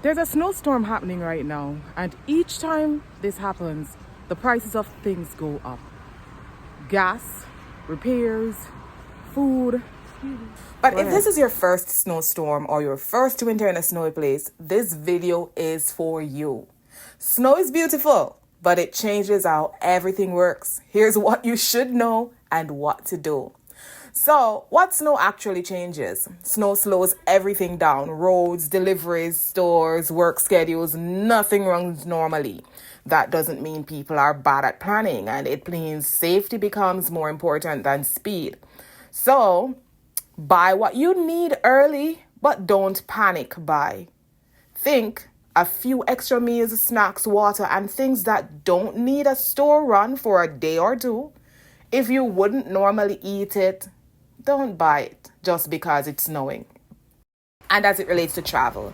There's a snowstorm happening right now, and each time this happens, the prices of things go up. Gas, repairs, food. But if this is your first snowstorm or your first winter in a snowy place, this video is for you. Snow is beautiful, but it changes how everything works. Here's what you should know and what to do. So, what snow actually changes? Snow slows everything down. Roads, deliveries, stores, work schedules, nothing runs normally. That doesn't mean people are bad at planning, and it means safety becomes more important than speed. So, buy what you need early, but don't panic buy. Think a few extra meals, snacks, water, and things that don't need a store run for a day or two. If you wouldn't normally eat it, don't buy it just because it's snowing. And as it relates to travel,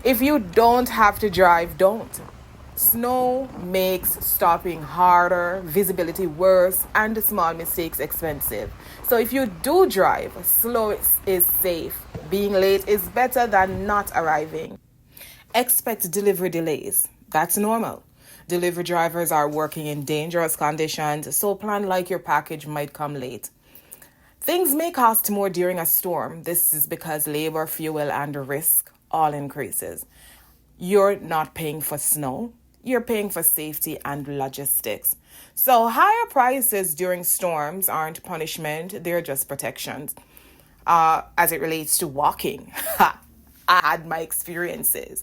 if you don't have to drive, don't. Snow makes stopping harder, visibility worse, and small mistakes expensive. So if you do drive, slow is safe. Being late is better than not arriving. Expect delivery delays. That's normal. Delivery drivers are working in dangerous conditions, so plan like your package might come late. Things may cost more during a storm. This is because labor, fuel, and risk all increases. You're not paying for snow. You're paying for safety and logistics. So higher prices during storms aren't punishment. They're just protections. As it relates to walking, I had my experiences.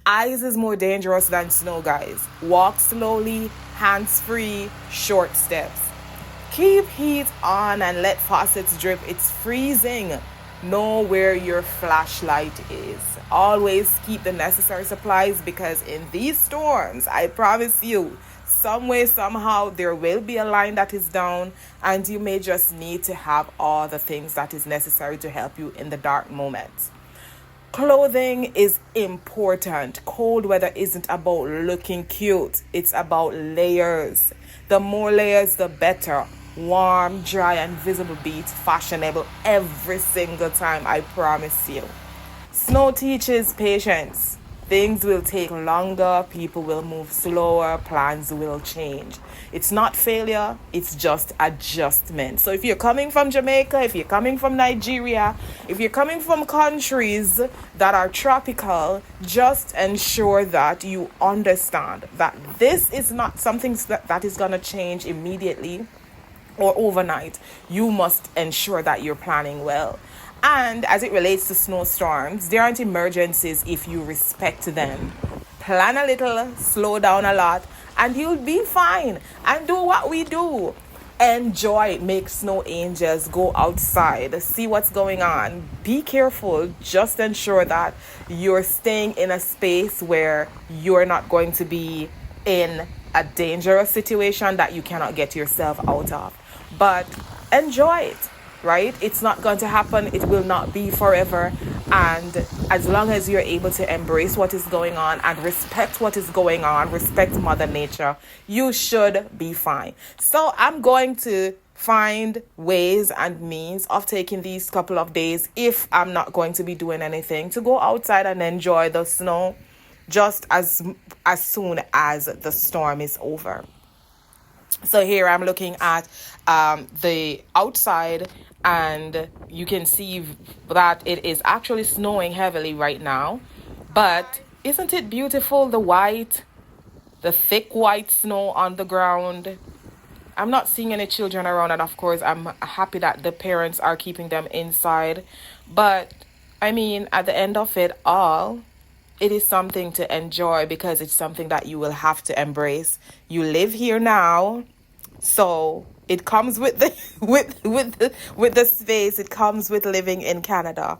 Ice is more dangerous than snow, guys. Walk slowly, hands-free, short steps. Keep heat on and let faucets drip. It's freezing. Know where your flashlight is. Always keep the necessary supplies because in these storms, I promise you, some way, somehow, there will be a line that is down and you may just need to have all the things that is necessary to help you in the dark moments. Clothing is important. Cold weather isn't about looking cute. It's about layers. The more layers, the better. Warm, dry, and visible beats fashionable every single time, I promise you. Snow teaches patience. Things will take longer, people will move slower, plans will change. It's not failure, it's just adjustment. So if you're coming from Jamaica, if you're coming from Nigeria, if you're coming from countries that are tropical, just ensure that you understand that this is not something that is going to change immediately or overnight. You must ensure that you're planning well. And as it relates to snowstorms, there aren't emergencies if you respect them. Plan a little, slow down a lot, and you'll be fine. And do what we do. Enjoy, make snow angels, go outside, see what's going on. Be careful, just ensure that you're staying in a space where you're not going to be in a dangerous situation that you cannot get yourself out of. But enjoy it, right? It's not going to happen. It will not be forever. And as long as you're able to embrace what is going on and respect what is going on, respect Mother Nature, you should be fine. So I'm going to find ways and means of taking these couple of days, if I'm not going to be doing anything, to go outside and enjoy the snow just as soon as the storm is over. So here I'm looking at the outside, and you can see that it is actually snowing heavily right now. But isn't it beautiful, the thick white snow on the ground? I'm not seeing any children around, and of course I'm happy that the parents are keeping them inside. But I mean, at the end of it all, it is something to enjoy because it's something that you will have to embrace. You live here now, so it comes with the with the space. It comes with living in Canada.